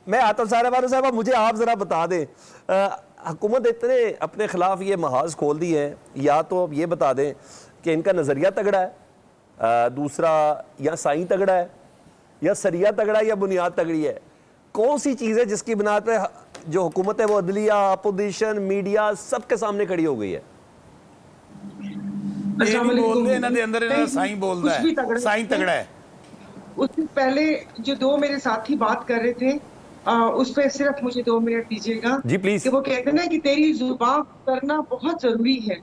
मैं आता साहब, मुझे आप ज़रा बता दें, हुकूमत इतने अपने ख़िलाफ़ ये महाज खोल दी है, या तो अब ये बता दें कि इनका नज़रिया तगड़ा है, दूसरा या साईं तगड़ा है, या सरिया तगड़ा है, या बुनियाद तगड़ी है। कौन सी चीज़ है जिसकी बुनियाद पे जो हुकूमत है वो अदलिया, अपोजिशन, मीडिया सबके सामने खड़ी हो गई है? साईं तगड़ा है। उससे पहले जो दो मेरे साथी बात कर रहे थे, उस पर सिर्फ मुझे 2 मिनट दीजिएगा जी प्लीज। कि वो कहते हैं ना कि तेरी जुबान करना बहुत जरूरी है,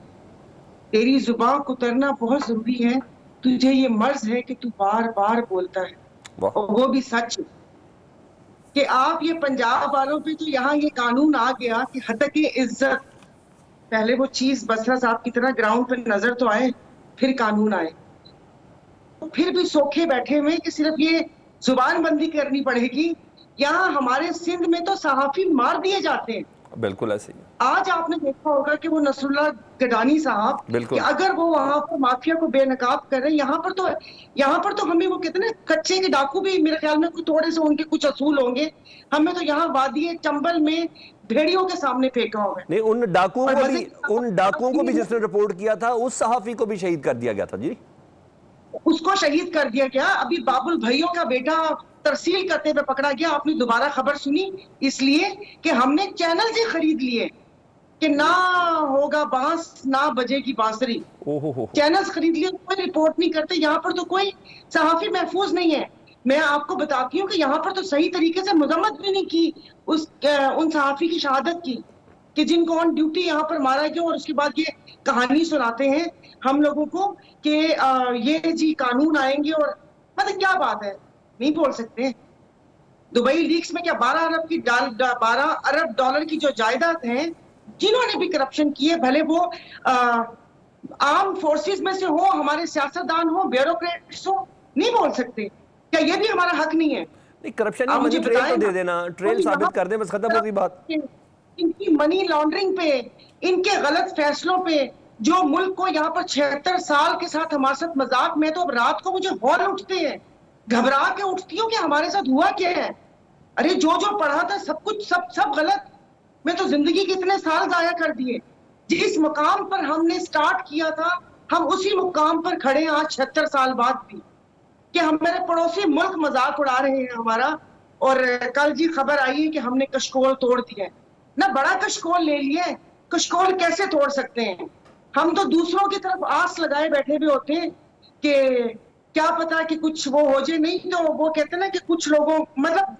तेरी जुबान को उतरना बहुत जरूरी है, तुझे ये मर्ज है कि तू बार बार बोलता है। और वो भी सच कि आप ये पंजाब वालों पे तो यहाँ ये कानून आ गया कि हतके इज्जत, पहले वो चीज बसरा साहब की तरह ग्राउंड पे नजर तो आए, फिर कानून आए। तो फिर भी सोखे बैठे हुए कि सिर्फ ये जुबान बंदी करनी पड़ेगी। यहाँ हमारे सिंध में तो सहाफी मार दिए जाते हैं। बिल्कुल ऐसे ही। आज आपने देखा होगा कि वो नसरुल्लाह गडानी साहब, कि अगर वो वहां पर माफिया को बेनकाब कर रहे हैं, यहाँ पर तो हमें वो कहते हैं ना कच्चे के डाकू भी मेरे ख्याल में थोड़े से उनके कुछ असूल होंगे। हमें तो यहाँ वादी चंबल में भेड़ियों के सामने फेंका हुआ है। नहीं, उन डाकुओं को भी जिसने रिपोर्ट किया था उस सहाफी को भी शहीद कर दिया गया था जी। उसको शहीद कर दिया गया। अभी बाबुल भैयों का बेटा तरसील करते हुए पकड़ा गया। आपने दोबारा खबर सुनी? इसलिए कि हमने चैनल से खरीद लिए कि ना होगा बांस ना बजेगी बांसुरी। चैनल्स खरीद लिए, कोई रिपोर्ट नहीं करते। यहाँ पर तो कोई सहाफी महफूज नहीं है। मैं आपको बताती हूँ कि यहाँ पर तो सही तरीके से मजम्मत भी नहीं की उन सहाफी की शहादत की, कि जिनको ऑन ड्यूटी यहाँ पर मारा गया, और उसके बाद ये कहानी सुनाते हैं हम लोगों को कि ये जी कानून आएंगे। और मतलब क्या बात है, नहीं बोल सकते। दुबई लीक्स में क्या 12 अरब डॉलर की जो जायदाद है, जिन्होंने भी करप्शन की है, भले वो आर्म फोर्सेस में से हो, हमारे सियासतदान हो, ब्यूरोक्रेट्स हो, नहीं बोल सकते। क्या ये भी हमारा हक नहीं है? नहीं, करप्शन की मनी ट्रेल तो दे देना, ट्रेल साबित कर दे, बस खत्म होगी बात। इनकी मनी लॉन्ड्रिंग पे, इनके गलत फैसलों पे, जो मुल्क को यहाँ पर 76 साल के साथ हमारे साथ मजाक में, तो अब रात को मुझे हौल उठते हैं, घबरा के उठती हूँ कि हमारे साथ हुआ क्या है। अरे जो पढ़ा था सब कुछ सब गलत। मैं तो जिंदगी के इतने साल जाया कर दिए। जिस मुकाम पर हमने स्टार्ट किया था, हम उसी मुकाम पर खड़े हैं आज 76 साल बाद भी, कि हमारे पड़ोसी मुल्क मजाक उड़ा रहे हैं हमारा। और कल जी खबर आई है कि हमने कशकोल तोड़ दिया है ना। बड़ा कशकोल ले लिया है, कशकोल कैसे तोड़ सकते हैं? हम तो दूसरों की तरफ आस लगाए बैठे भी होते हैं कि क्या पता कि कुछ वो हो जाए। नहीं तो वो कहते हैं ना कि कुछ लोगों, मतलब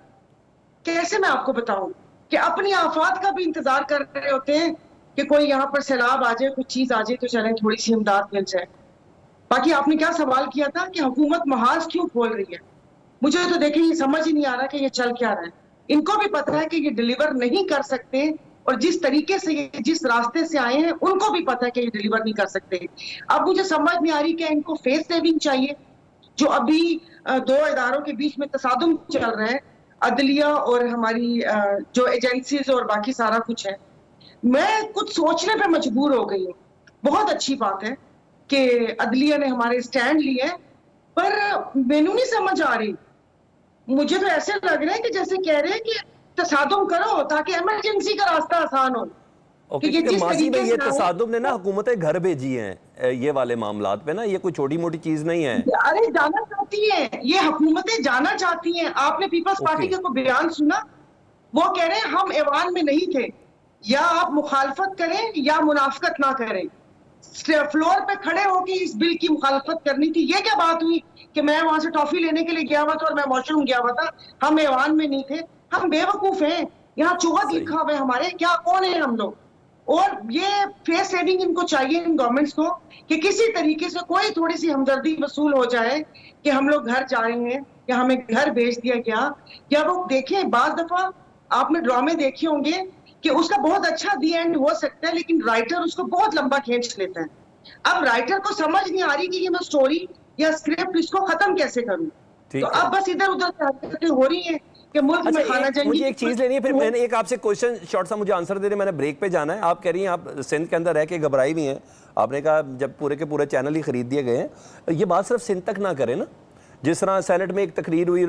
कैसे मैं आपको बताऊं, कि अपनी आफात का भी इंतजार कर रहे होते हैं कि कोई यहाँ पर सैलाब आ जाए, कुछ चीज आ जाए तो चले थोड़ी सी इमदाद मिल जाए। बाकी आपने क्या सवाल किया था कि हुकूमत महाज क्यों खोल रही है? मुझे तो देखिए ये समझ ही नहीं आ रहा कि ये चल क्या रहा है। इनको भी पता है कि ये डिलीवर नहीं कर सकते, और जिस तरीके से ये जिस रास्ते से आए हैं उनको भी पता है कि ये डिलीवर नहीं कर सकते। अब मुझे समझ नहीं आ रही कि इनको फेस सेविंग चाहिए, जो अभी 2 इदारों के बीच में तसादुम चल रहा है, अदलिया और हमारी जो एजेंसीज और बाकी सारा कुछ है। मैं कुछ सोचने पे मजबूर हो गई हूँ। बहुत अच्छी बात है कि अदलिया ने हमारे स्टैंड लिए, पर मैनू नहीं समझ आ रही। मुझे तो ऐसे लग रहा है कि जैसे कह रहे हैं कि तसादुम करो ताकि इमरजेंसी का रास्ता आसान हो। माजी में ये तसादुम ने ना हुकूमतें घर भेजी हैं ये वाले मामलात पे ना, ये कोई छोटी मोटी चीज नहीं है। अरे जाना चाहती है, ये हुकूमतें जाना चाहती हैं। आपने पीपल्स पार्टी का कोई बयान सुना? वो कह रहे हैं हम ऐवान में नहीं थे, या आप मुखालफत करें या मुनाफकत ना करें। फ्लोर पे खड़े होकर इस बिल की मुखालफत करनी थी। ये क्या बात हुई कि मैं वहां से टॉफी लेने के लिए गया हुआ था और मैं वॉशरूम गया हुआ था, हम ऐवान में नहीं थे? हम बेवकूफ हैं? यहाँ चौहद लिखा हुआ है हमारे, क्या कौन है हम लोग? और ये फेस सेविंग इनको चाहिए, इन गवर्नमेंट्स को, कि किसी तरीके से कोई थोड़ी सी हमदर्दी वसूल हो जाए कि हम लोग घर जा रहे हैं या हमें घर भेज दिया गया। या वो देखें, बाज दफा आपने ड्रामे देखे होंगे कि उसका बहुत अच्छा दी एंड हो सकता है, लेकिन राइटर उसको बहुत लंबा खींच लेता है। अब राइटर को समझ नहीं आ रही कि ये मैं स्टोरी या स्क्रिप्ट इसको खत्म कैसे करूं। तो अब बस इधर उधर हरकतें हो रही हैं कि मुल्क में खाना चाहिए। मुझे एक चीज लेनी है, फिर मैंने एक आपसे क्वेश्चन शॉर्ट सा मुझे आंसर दे रहे, मैंने ब्रेक पे जाना है। आप कह रही हैं आप सिंध के अंदर रह के घबराई हुई हैं। आपने कहा जब पूरे के पूरे चैनल ही खरीद दिए गए हैं, ये बात सिर्फ सिंध तक ना करें ना। जिस तरह सेनेट में एक तकरीर हुई,